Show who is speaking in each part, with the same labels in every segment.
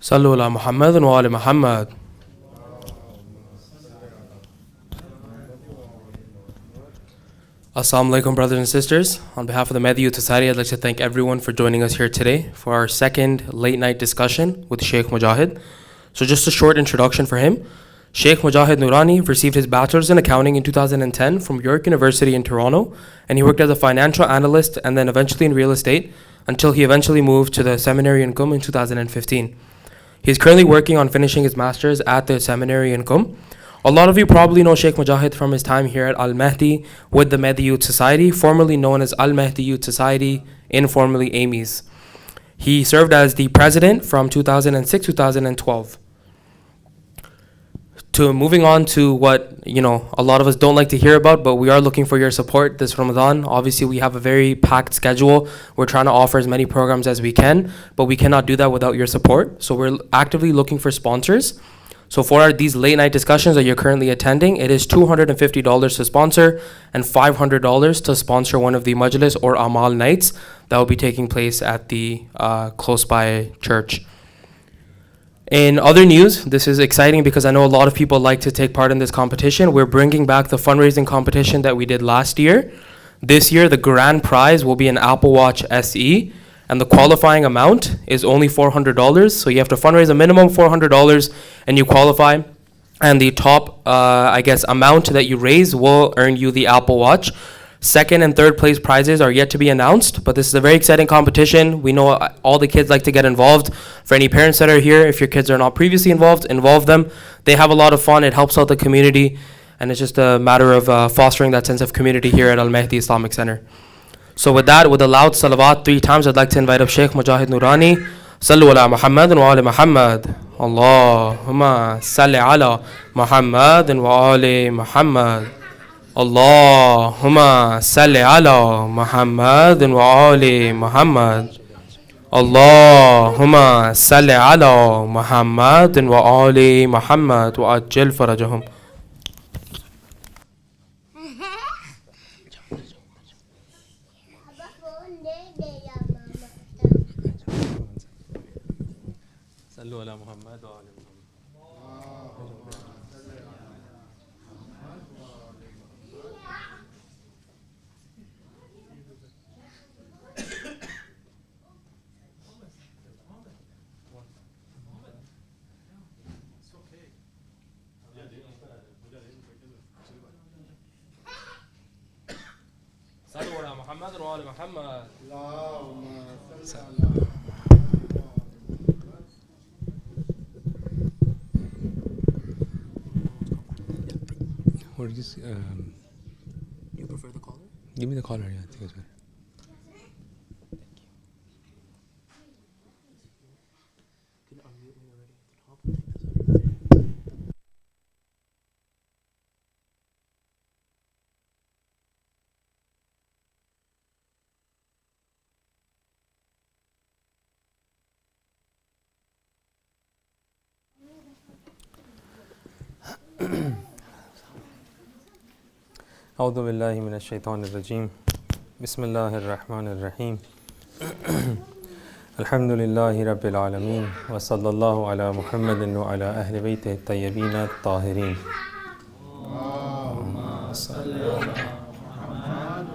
Speaker 1: صلوا على محمد وآل محمد. Assalamu alaikum, brothers and sisters. On behalf of the Mehdi Youth Society, I'd like to thank everyone for joining us here today for our second late night discussion with Sheikh Mujahid. So just a short introduction for him. Sheikh Mujahid Noorani received his bachelor's in accounting in 2010 from York University in Toronto, and he worked as a financial analyst and then eventually in real estate until he eventually moved to the seminary in Qum in 2015. He is currently working on finishing his master's at the seminary in Qum. A lot of you probably know Sheikh Mujahid from his time here at Al-Mehdi with the Mehdi Youth Society, formerly known as Al-Mehdi Youth Society, informally AMYS. He served as the president from 2006-2012. Moving on to what, a lot of us don't like to hear about, but we are looking for your support this Ramadan. Obviously, we have a very packed schedule. We're trying to offer as many programs as we can, but we cannot do that without your support. So we're actively looking for sponsors. So for these late night discussions that you're currently attending, it is $250 to sponsor and $500 to sponsor one of the majlis or amal nights that will be taking place at the close by church. In other news, this is exciting because I know a lot of people like to take part in this competition. We're bringing back the fundraising competition that we did last year. This year, the grand prize will be an Apple Watch SE, and the qualifying amount is only $400. So you have to fundraise a minimum $400 and you qualify. And the top, amount that you raise will earn you the Apple Watch. Second and third place prizes are yet to be announced, but this is a very exciting competition. We know all the kids like to get involved. For any parents that are here, if your kids are not previously involved, involve them. They have a lot of fun. It helps out the community, and it's just a matter of fostering that sense of community here at Al Mahdi Islamic Center. So with that, with a loud salawat 3 times, I'd like to invite up Sheikh Mujahid Noorani. Sallu ala Muhammad wa ali Muhammad. Allahumma salli ala Muhammad wa ali Muhammad. Allahumma salli ala Muhammad wa ali Muhammad. Allahumma salli ala Muhammad wa ali Muhammad wa ajil farajahum. Sallu ala Muhammad wa ali Muhammad. Sallu ala Muhammad wa ali Muhammad.
Speaker 2: Or just
Speaker 1: You prefer the caller?
Speaker 2: give me the collar. Yeah, I think it's better.
Speaker 1: Can you unmute me already at the top?
Speaker 2: أعوذ بالله من الشيطان الرجيم بسم الله الرحمن الرحيم الحمد لله رب العالمين وصلى الله على محمد وعلى أهل بيته الطيبين الطاهرين اللهم صل على محمد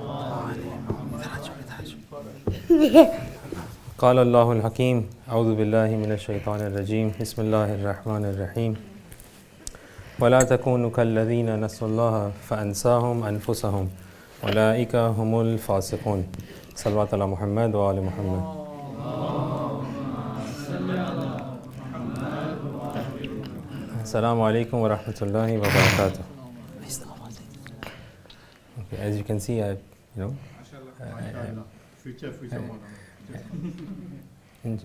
Speaker 2: قال الله الحكيم أعوذ بالله من الشيطان الرجيم بسم الله الرحمن الرحيم ولا تكونوا كالذين نسوا الله فأنساهم أنفسهم أولئك هم الفاسقون صلوات على محمد وآل محمد. Assalamu alaikum wa rahmatullahi wa barakatuh. Okay, as you can see,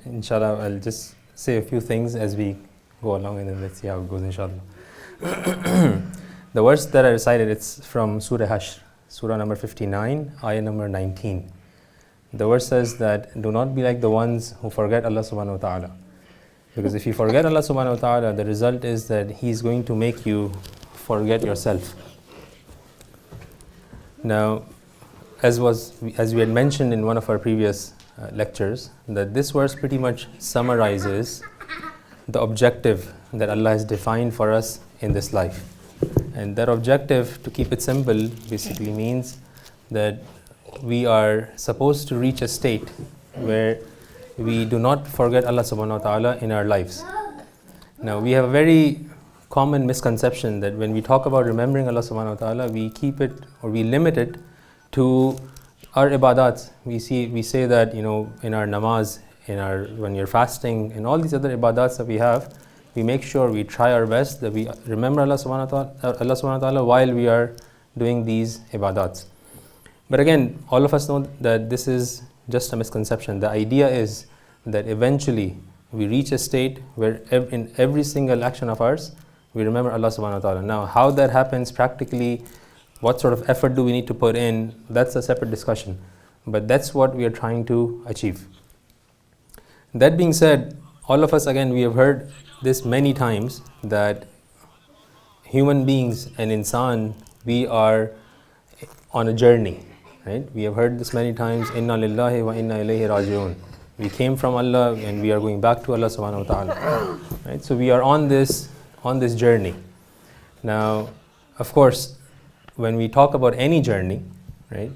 Speaker 2: inshallah, I'll just say a few things as we go along, and then let's see how it goes, inshallah. The verse that I recited, it's from Surah Hashr, Surah number 59, ayah number 19. The verse says that do not be like the ones who forget Allah subhanahu wa ta'ala. Because if you forget Allah subhanahu wa ta'ala, the result is that He's going to make you forget yourself. Now, as we had mentioned in one of our previous lectures, that this verse pretty much summarizes the objective that Allah has defined for us in this life. And that objective, to keep it simple, basically means that we are supposed to reach a state where we do not forget Allah subhanahu wa ta'ala in our lives. Now, we have a very common misconception that when we talk about remembering Allah subhanahu wa ta'ala, we keep it or we limit it to our ibadats. We say that, in our namaz, when you're fasting, and all these other ibadats that we have, we make sure we try our best that we remember Allah subhanahu wa ta'ala while we are doing these ibadats. But again, all of us know that this is just a misconception. The idea is that eventually we reach a state where in every single action of ours, we remember Allah subhanahu wa ta'ala. Now, how that happens practically, what sort of effort do we need to put in, that's a separate discussion. But that's what we are trying to achieve. That being said, all of us, again, we have heard this many times, that human beings and insan, we are on a journey, right? We have heard this many times, inna lillahi wa inna ilayhi raji'un. We came from Allah and we are going back to Allah subhanahu wa ta'ala, right? So we are on this journey. Now, of course, when we talk about any journey, right,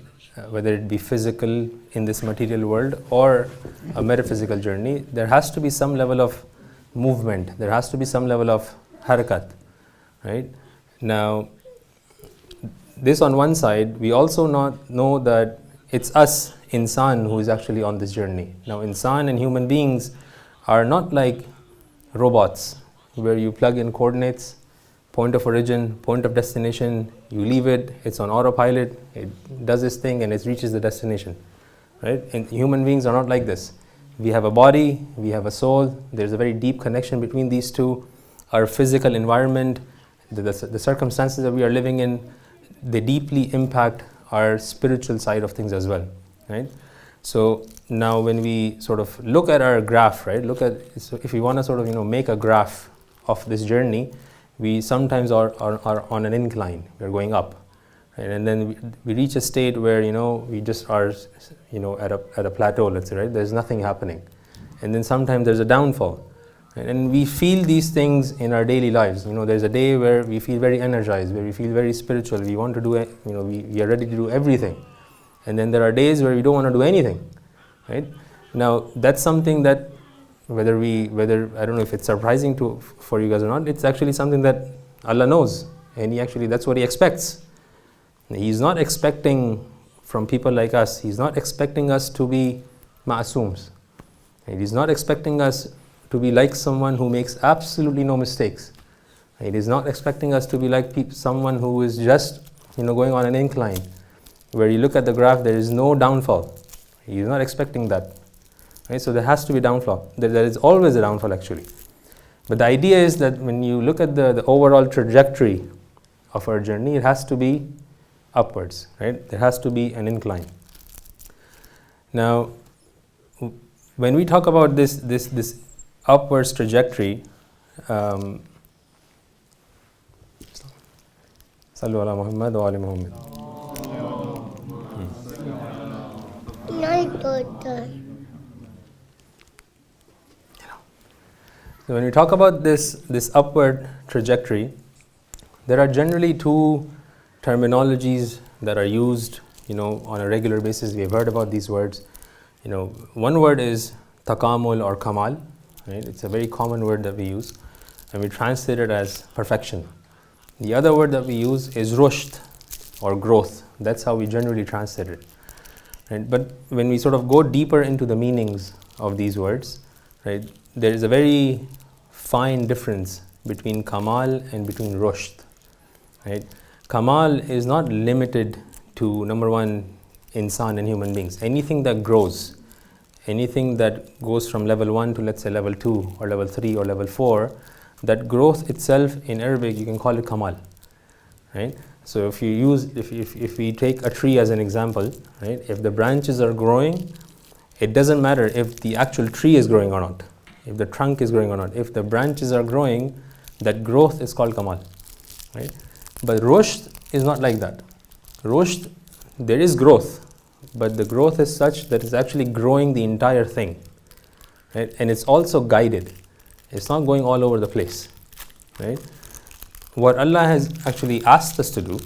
Speaker 2: whether it be physical in this material world or a metaphysical journey, there has to be some level of movement, there has to be some level of harakat, right? Now, this on one side, we also not know that it's us, insan, who is actually on this journey. Now, insan and human beings are not like robots, where you plug in coordinates, point of origin, point of destination, you leave it, it's on autopilot, it does this thing and it reaches the destination, right? And human beings are not like this. We have a body, we have a soul, there's a very deep connection between these two. Our physical environment, the circumstances that we are living in, they deeply impact our spiritual side of things as well, right? So now when we sort of look at our graph, right, so if we want to sort of, make a graph of this journey, we sometimes are on an incline, we're going up, right? And then we reach a state where, we just are, at a plateau, let's say, right? There's nothing happening. And then sometimes there's a downfall. And we feel these things in our daily lives. There's a day where we feel very energized, where we feel very spiritual. We want to do it, we are ready to do everything. And then there are days where we don't want to do anything, right? Now, that's something that whether I don't know if it's surprising for you guys or not, it's actually something that Allah knows. And that's what He expects. He's not expecting from people like us, He's not expecting us to be ma'asooms. He's not expecting us to be like someone who makes absolutely no mistakes. It is not expecting us to be like someone who is just, going on an incline, where you look at the graph, there is no downfall. He is not expecting that. Right? So there has to be downfall. There is always a downfall, actually. But the idea is that when you look at the overall trajectory of our journey, it has to be upwards, right? There has to be an incline. Now, when we talk about this upwards trajectory, Sallu ala Muhammad wa ali Muhammad. So when we talk about this upward trajectory, there are generally two terminologies that are used, on a regular basis. We have heard about these words. One word is takamul or kamal, right? It's a very common word that we use, and we translate it as perfection. The other word that we use is rushd or growth. That's how we generally translate it. Right? But when we sort of go deeper into the meanings of these words, right, there is a very fine difference between kamal and between rushd. Right? Kamal is not limited to, number one, insan and human beings. Anything that grows, anything that goes from level 1 to, let's say, level 2 or level 3 or level 4, that growth itself in Arabic, you can call it kamal. Right? So if we take a tree as an example, right, if the branches are growing, it doesn't matter if the actual tree is growing or not, if the trunk is growing or not. If the branches are growing, that growth is called kamal. Right? But rushd is not like that. Rushd, there is growth, but the growth is such that it's actually growing the entire thing. Right? And it's also guided. It's not going all over the place. Right? What Allah has actually asked us to do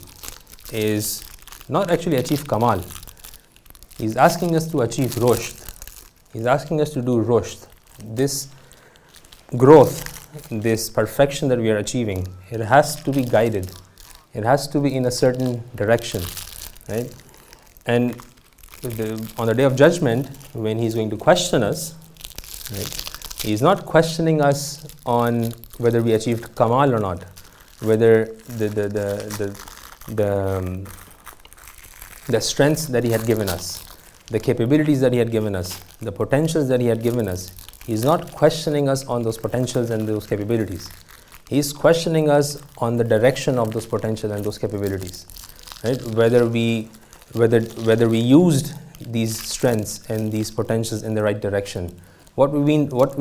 Speaker 2: is not actually achieve kamal. He's asking us to achieve rushd. He's asking us to do rushd. This growth, this perfection that we are achieving, it has to be guided. It has to be in a certain direction, right? And on the day of judgment, when He's going to question us, right, He's not questioning us on whether we achieved kamal or not, whether the strengths that He had given us, the capabilities that He had given us, the potentials that He had given us. He's not questioning us on those potentials and those capabilities. He's questioning us on the direction of those potentials and those capabilities, right? Whether we used these strengths and these potentials in the right direction. What we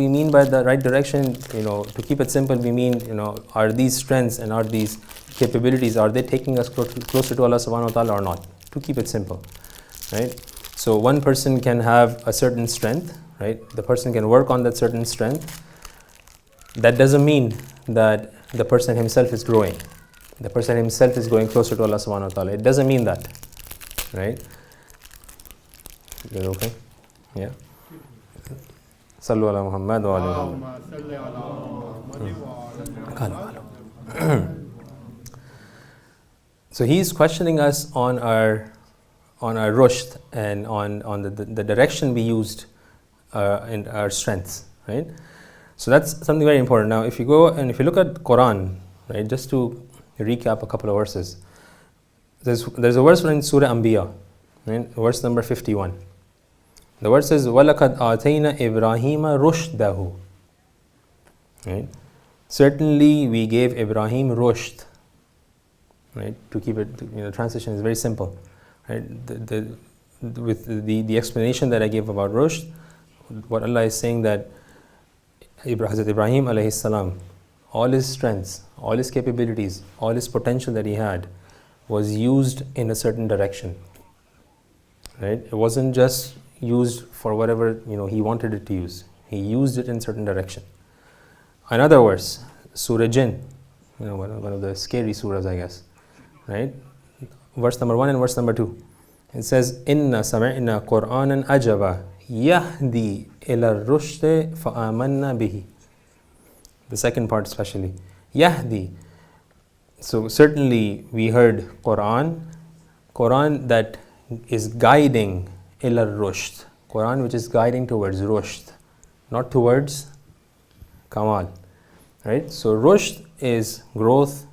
Speaker 2: mean by the right direction, to keep it simple, we mean, are these strengths and are these capabilities, are they taking us closer to Allah subhanahu wa ta'ala or not? To keep it simple, right? So one person can have a certain strength, right? The person can work on that certain strength. That doesn't mean that the person himself is growing. The person himself is going closer to Allah subhanahu wa ta'ala. It doesn't mean that, right? You're okay? Yeah. Sallu ala Muhammad wa ala Muhammad. So he's questioning us on our rushd and on the direction we used in our strengths, right? So that's something very important. Now, if you go and if you look at Quran, right, just to recap a couple of verses, there's a verse in Surah Anbiya, right, verse number 51. The verse says, وَلَقَدْ آتَيْنَا إِبْرَاهِيمَ رُشْدَهُ. Right? Certainly we gave Ibrahim rushd. Right? To keep it, translation is very simple. Right? With the explanation that I gave about rushd, what Allah is saying that Hazrat Ibrahim alayhi salam, all his strengths, all his capabilities, all his potential that he had was used in a certain direction. Right? It wasn't just used for whatever he wanted it to use. He used it in certain direction. Another verse, Surah Jinn, one of the scary surahs, I guess, right? Verse number 1 and verse number 2. It says, "Inna sami'na Qur'anan ajaba yahdi ila rushd fa'amanna bihi." The second part especially, yahdi. So certainly we heard Quran that is guiding ila rushd, Quran which is guiding towards rushd, not towards kamal, right? So rushd is growth,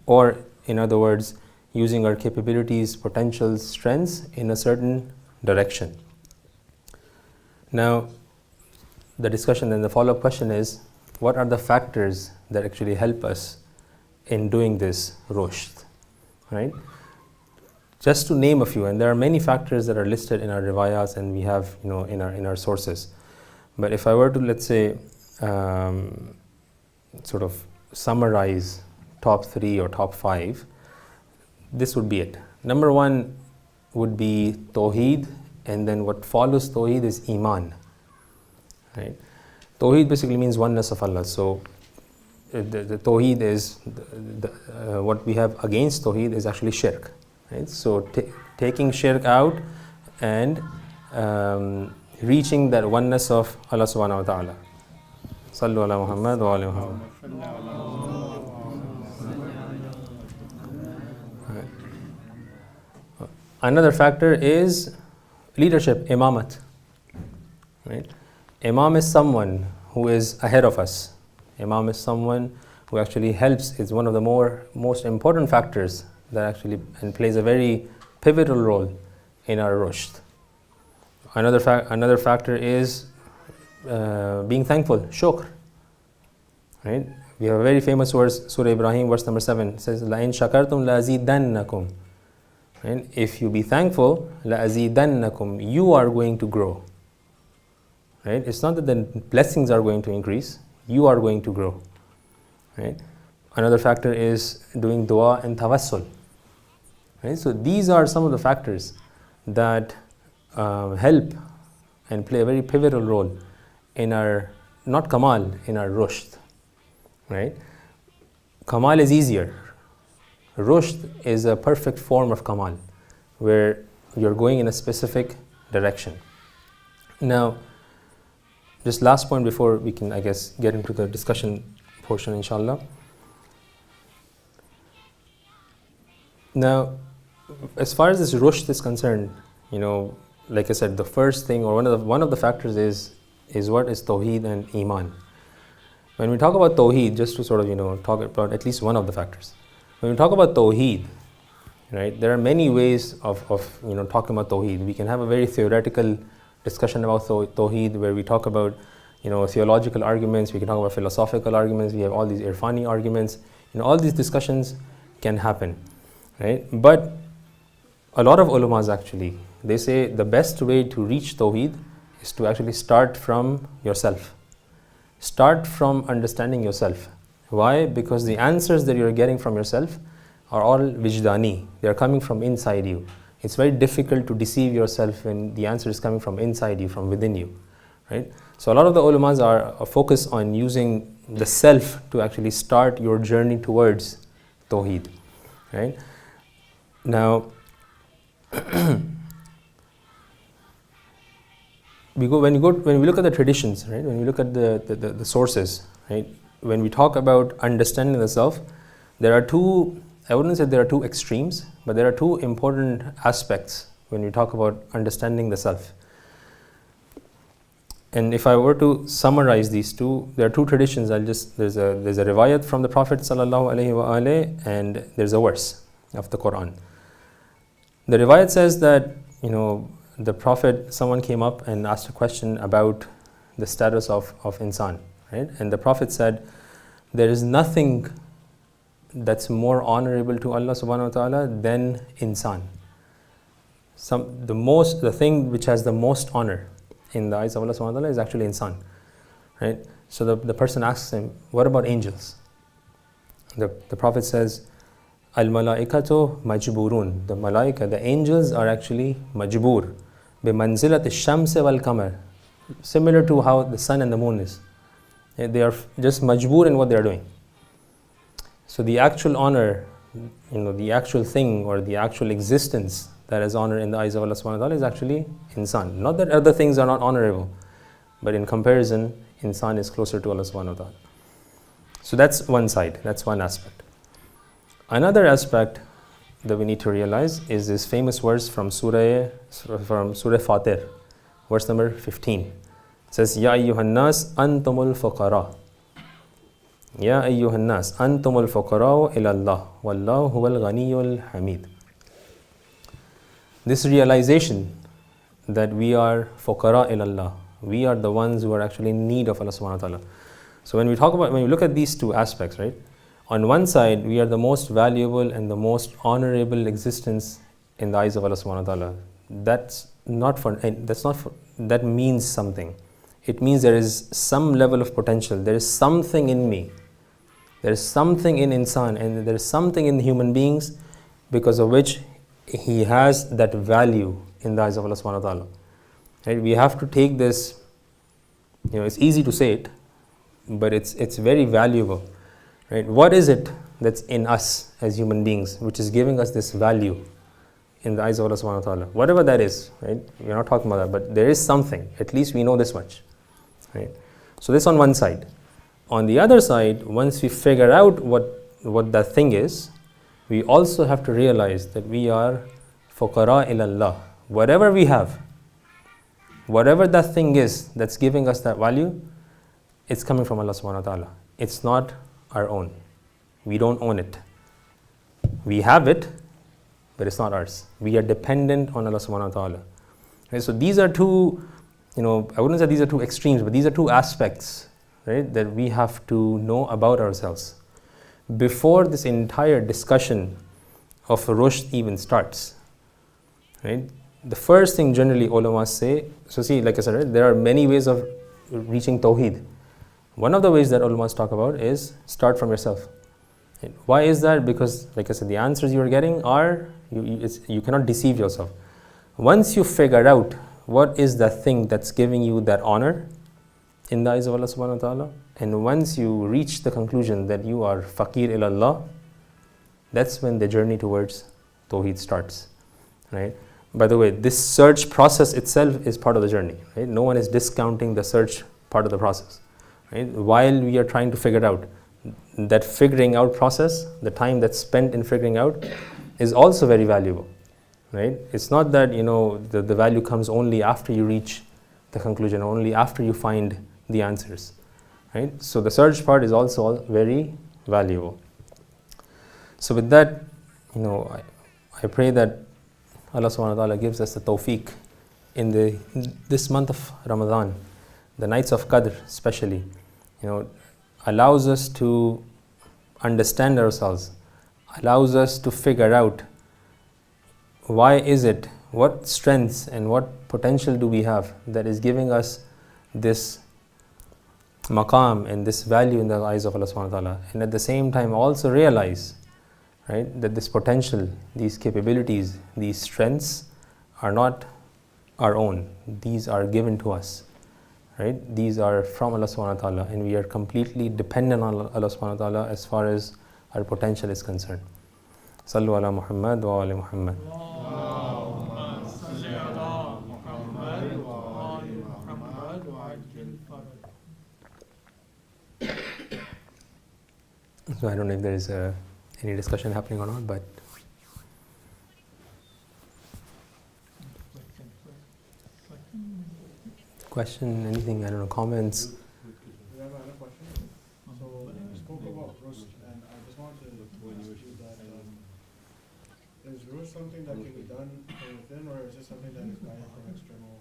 Speaker 2: or in other words, using our capabilities, potentials, strengths in a certain direction. Now, the discussion and the follow-up question is, what are the factors that actually help us in doing this rushd, right? Just to name a few, and there are many factors that are listed in our riwayats and we have in our sources. But if I were to, let's say, sort of summarize top 3 or top 5, this would be it. Number 1 would be Tawheed, and then what follows Tawheed is Iman. Right? Tawheed basically means oneness of Allah. So the Tawheed is, what we have against Tawheed is actually shirk. Right? So taking shirk out and reaching that oneness of Allah subhanahu wa ta'ala. Sallu ala Muhammad wa ala Muhammad. Another factor is leadership, imamat. Right? Imam is someone who is ahead of us. Imam is someone who actually helps. It's one of the most important factors that actually and plays a very pivotal role in our rushd. Another factor is being thankful, shukr. Right? We have a very famous verse, Surah Ibrahim, verse number 7. It says, لَإِن شَكَرْتُمْ لَأَزِيدَنَّكُمْ. Right? If you be thankful, لَأَزِيدَنَّكُمْ, you are going to grow. Right? It's not that the blessings are going to increase, you are going to grow. Right? Another factor is doing dua and tawassul. Right? So these are some of the factors that help and play a very pivotal role in our, not kamal, in our rushd. Right? Kamal is easier. Rushd is a perfect form of kamal, where you're going in a specific direction. Now, just last point before we can, I guess, get into the discussion portion, inshallah. Now, as far as this rushd is concerned, like I said, the first thing or one of the factors is what is Tawheed and Iman. When we talk about Tawheed, just to sort of talk about at least one of the factors. When we talk about Tawheed, right, there are many ways of talking about Tawheed. We can have a very theoretical discussion about Tawheed where we talk about theological arguments, we can talk about philosophical arguments, we have all these irfani arguments, all these discussions can happen, right? But a lot of ulamas actually, they say the best way to reach Tawheed is to actually start from yourself. Start from understanding yourself. Why? Because the answers that you're getting from yourself are all wijdani. They are coming from inside you. It's very difficult to deceive yourself when the answer is coming from inside you, from within you, right? So a lot of the ulamas are focused on using the self to actually start your journey towards Tawheed, right? Now, when we look at the traditions, right? When we look at the sources, right? When we talk about understanding the self, there are two I wouldn't say there are two extremes, but there are two important aspects when we talk about understanding the self. And if I were to summarize these two, there are two traditions. There's a riwayat from the Prophet sallallahu alaihi wasallam, and there's a verse of the Quran. The riwayat says that the Prophet, someone came up and asked a question about the status of insan, right? And the Prophet said, there is nothing that's more honorable to Allah subhanahu wa ta'ala than insan. The thing which has the most honor in the eyes of Allah subhanahu wa ta'ala is actually insan, right? So the person asks him, what about angels? The Prophet says, al-malaikatu majburun. The malaika, the angels are actually majbur. Bimanzilat ash-shams wal-qamar. Similar to how the sun and the moon is. They are just majbur in what they are doing. So the actual honor, the actual thing or the actual existence that is honor in the eyes of Allah subhanahu wa ta'ala is actually insan. Not that other things are not honorable, but in comparison, insan is closer to Allah subhanahu wa ta'ala. So that's one side, that's one aspect. Another aspect that we need to realize is this famous verse from Surah Fatir, verse number 15. It says, Ya ayyuhan nas antumul fuqara. Ya ayyuhan nas antumul fuqara ila Allah wallahu huwal ghaniyyul hamid. This realization that we are fuqara ila Allah, we are the ones who are actually in need of Allah subhanahu wa ta'ala. So when we look at these two aspects, right? On one side, we are the most valuable and the most honorable existence in the eyes of Allah subhanahu wa ta'ala. That means something. It means there is some level of potential. There is something in me. There is something in insan, and there is something in human beings because of which he has that value in the eyes of Allah subhanahu wa ta'ala. Right? We have to take this, it's easy to say it, but it's very valuable. Right? What is it that's in us as human beings which is giving us this value in the eyes of Allah subhanahu wa ta'ala? Whatever that is, right? We're not talking about that, but there is something. At least we know this much. Right? So this on one side. On the other side, once we figure out what that thing is, we also have to realize that we are fuqara ilallah. Whatever we have, whatever that thing is that's giving us that value, it's coming from Allah subhanahu wa ta'ala. It's not our own. We don't own it. We have it, but it's not ours. We are dependent on Allah subhanahu wa ta'ala. Right? So these are two, I wouldn't say these are two extremes, but these are two aspects, right, that we have to know about ourselves. Before this entire discussion of rushd even starts, right, the first thing generally ulama say, so see, like I said, right, there are many ways of reaching tawheed. One of the ways that ulamas talk about is start from yourself. And why is that? Because, like I said, the answers you are getting are, you cannot deceive yourself. Once you figure out what is the thing that's giving you that honor in the eyes of Allah subhanahu wa ta'ala, and once you reach the conclusion that you are faqir ilallah, that's when the journey towards tawheed starts. Right? By the way, this search process itself is part of the journey. Right? No one is discounting the search part of the process. Right? While we are trying to figure out, that figuring out process, the time that's spent in figuring out, is also very valuable. Right? It's not that the value comes only after you reach the conclusion, only after you find the answers. Right? So the search part is also very valuable. So with that, I pray that Allah subhanahu wa ta'ala gives us the tawfiq in this month of Ramadan, the nights of Qadr especially, allows us to understand ourselves, allows us to figure out why is it, what strengths and what potential do we have that is giving us this maqam and this value in the eyes of Allah subhanahu wa ta'ala, and at the same time also realize, right, that this potential, these capabilities, these strengths are not our own. These are given to us. Right? These are from Allah subhanahu wa ta'ala, and we are completely dependent on Allah subhanahu wa ta'ala as far as our potential is concerned. Sallu ala Muhammad wa ali Muhammad. So I don't know if there is any discussion happening or not, but question, anything, I don't know, comments.
Speaker 3: We have another question. So you spoke about rushd, and I just wanted to ask you that is rushd something that can be done from within, or is it something that is guided from external,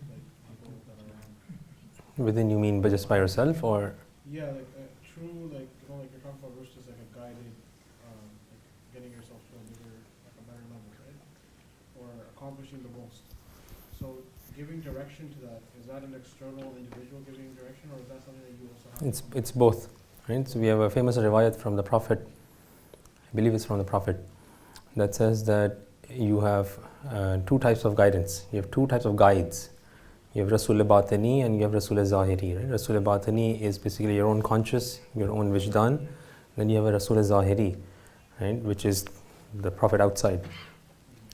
Speaker 3: like people that are around?
Speaker 2: Within, you mean, but just by yourself, or?
Speaker 3: Yeah, like true, like like you're talking about rushd is like a guided, like getting yourself to a bigger, like a better level, right? Or accomplishing the most. So giving direction to that, is that an external individual giving direction, or is that something that you also have?
Speaker 2: It's both, right? So we have a famous riwayat from the Prophet, I believe it's from the Prophet, that says that you have two types of guidance. You have two types of guides. You have Rasul Batini and you have Rasul Zahiri, right? Rasul Batini is basically your own conscious, your own Wijdan. Then you have a Rasul Zahiri, right? Which is the Prophet outside.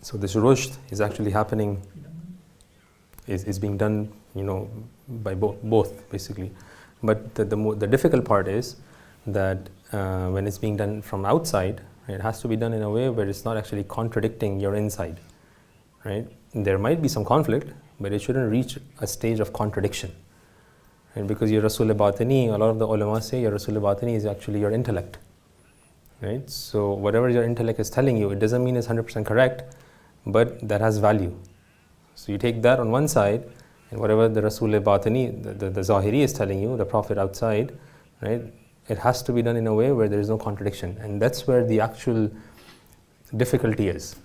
Speaker 2: So this rushd is actually happening, is being done, by both basically. But the difficult part is that when it's being done from outside, it has to be done in a way where it's not actually contradicting your inside, right? There might be some conflict, but it shouldn't reach a stage of contradiction. And because your Rasul Batini, a lot of the ulama say your Rasul Batini is actually your intellect, right? So whatever your intellect is telling you, it doesn't mean it's 100% correct, but that has value. So you take that on one side, and whatever the Rasul Batini, the Zahiri is telling you, the Prophet outside, right? It has to be done in a way where there is no contradiction. And that's where the actual difficulty is,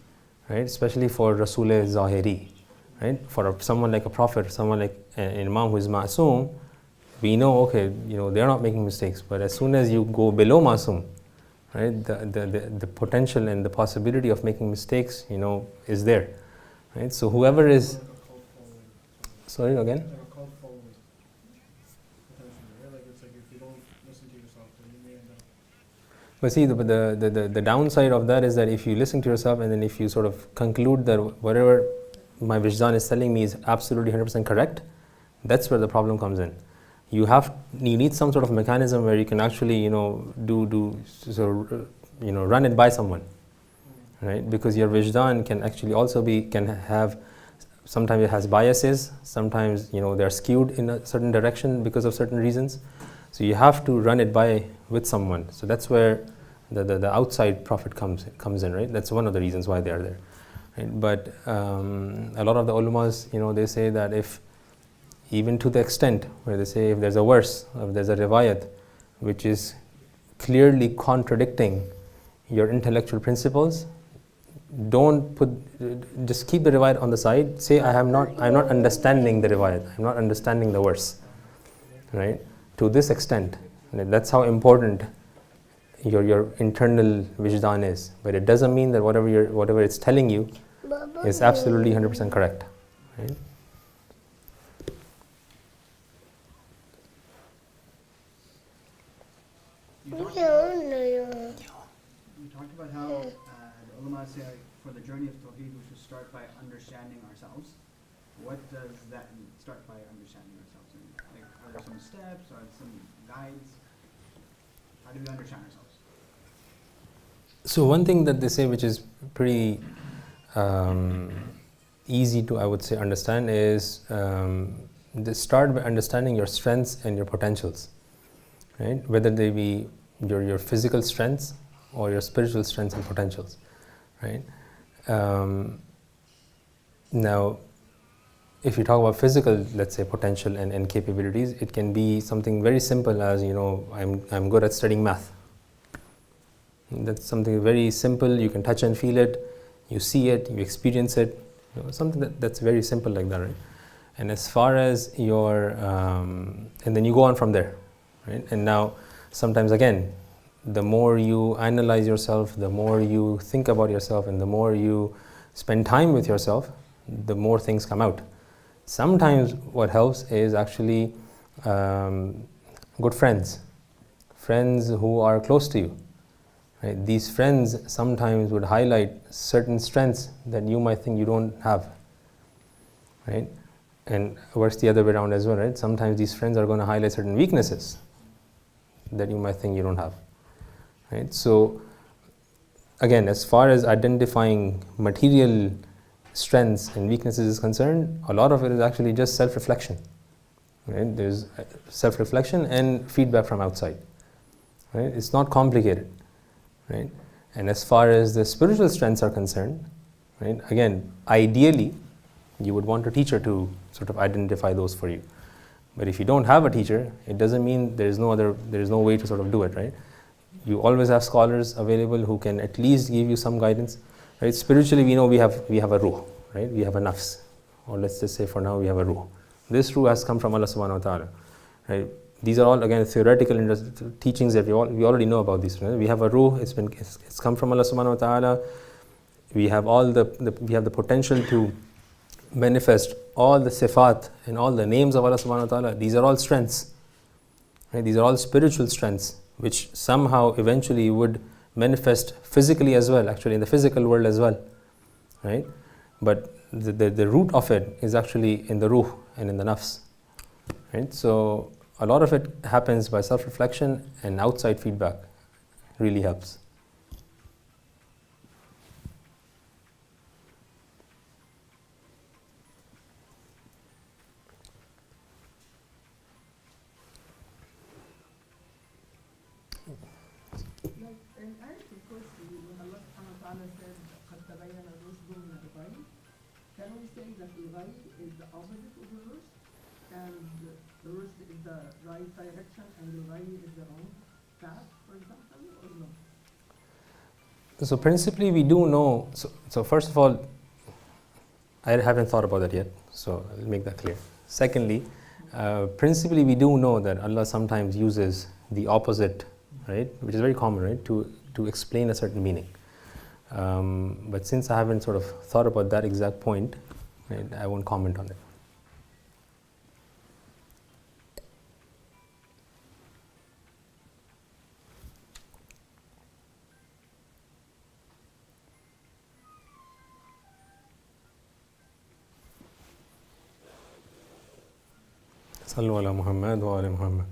Speaker 2: right? Especially for Rasul Zahiri, right? For someone like a Prophet, someone like an Imam who is Ma'soom, we know, okay, they're not making mistakes. But as soon as you go below Ma'soom, right, the potential and the possibility of making mistakes, is there. Right? So whoever is, sorry again.
Speaker 3: Like a cult following, potentially, right? Like it's like if you don't listen to yourself, then you may end up.
Speaker 2: But see, the downside of that is that if you listen to yourself and then if you sort of conclude that whatever my Wijdan is telling me is absolutely 100% correct, that's where the problem comes in. You need some sort of mechanism where you can actually, run it by someone. Right? Because your Wijdan can actually also have, sometimes it has biases, sometimes they're skewed in a certain direction because of certain reasons. So you have to run it with someone. So that's where the outside Prophet comes in, right? That's one of the reasons why they are there. Right? But a lot of the ulamas, they say that if, even to the extent where they say if there's a verse, if there's a riwayat which is clearly contradicting your intellectual principles, just keep the riwayat on the side. Say, I'm not understanding the riwayat, I'm not understanding the verse, right? To this extent, that's how important your internal Wijdan is. But it doesn't mean that whatever it's telling you is absolutely 100% correct, right?
Speaker 4: You talked about how the ulama say for the journey of Tawheed we should start by understanding ourselves. What does that mean, start by understanding ourselves? And, are there some steps, are there some guides? How do we understand ourselves?
Speaker 2: So one thing that they say which is pretty easy to, I would say, understand is start by understanding your strengths and your potentials, right? Whether they be your physical strengths or your spiritual strengths and potentials, right? Now, if you talk about physical, let's say, potential and capabilities, it can be something very simple as, I'm good at studying math. That's something very simple. You can touch and feel it, you see it, you experience it, something that's very simple like that, right? And as far as your, and then you go on from there, right? And now, sometimes again, the more you analyze yourself, the more you think about yourself, and the more you spend time with yourself, the more things come out. Sometimes what helps is actually good friends who are close to you. Right? These friends sometimes would highlight certain strengths that you might think you don't have. Right? And works the other way around as well. Right? Sometimes these friends are going to highlight certain weaknesses that you might think you don't have. Right? So again, as far as identifying material strengths and weaknesses is concerned, a lot of it is actually just self-reflection. Right? There's self-reflection and feedback from outside. Right? It's not complicated. Right? And as far as the spiritual strengths are concerned, right, again, ideally, you would want a teacher to sort of identify those for you. But if you don't have a teacher, it doesn't mean there is no way to sort of do it, right? You always have scholars available who can at least give you some guidance, right? Spiritually, we know we have a ruh, right? We have a nafs, or let's just say for now we have a ruh. This ruh has come from Allah subhanahu wa ta'ala, right? These are all again theoretical teachings that we already know about these. Right? We have a ruh. It's come from Allah subhanahu wa ta'ala. We have the potential to manifest all the sifat and all the names of Allah subhanahu wa ta'ala. These are all strengths. Right? These are all spiritual strengths which somehow eventually would manifest physically as well, actually in the physical world as well. Right? But the root of it is actually in the ruh and in the nafs. Right? So a lot of it happens by self-reflection, and outside feedback really helps.
Speaker 5: Like in Ayat al-Kursi, when Allah subhanahu wa ta'ala said, قَدْ تَبَيَّنَ الرُّشْدُ مِنَ الْغَيِّ, can we say that al-ghayy is the opposite of the rushd, and the rushd is the right direction and the ghayy is the wrong path, for example, or no?
Speaker 2: So principally we do know, so first of all, I haven't thought about that yet, so I'll make that clear. Secondly, principally we do know that Allah sometimes uses the opposite, right, which is very common, right, to explain a certain meaning. But since I haven't sort of thought about that exact point, right, I won't comment on it. صلوا على محمد وآل محمد.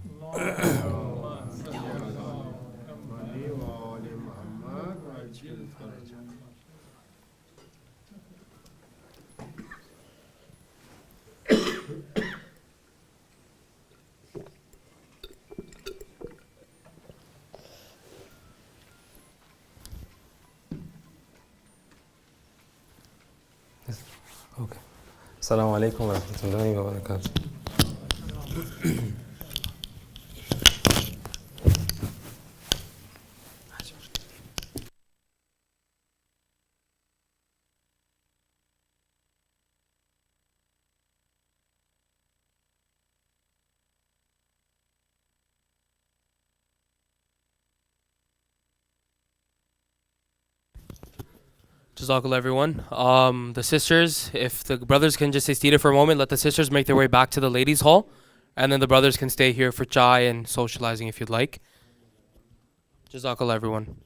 Speaker 2: Okay. Assalamu alaikum wa rahmatullahi wa barakatuh.
Speaker 1: Jazakallah everyone. The sisters, if the brothers can just stay seated for a moment, let the sisters make their way back to the ladies' hall, and then the brothers can stay here for chai and socializing if you'd like. Jazakallah everyone.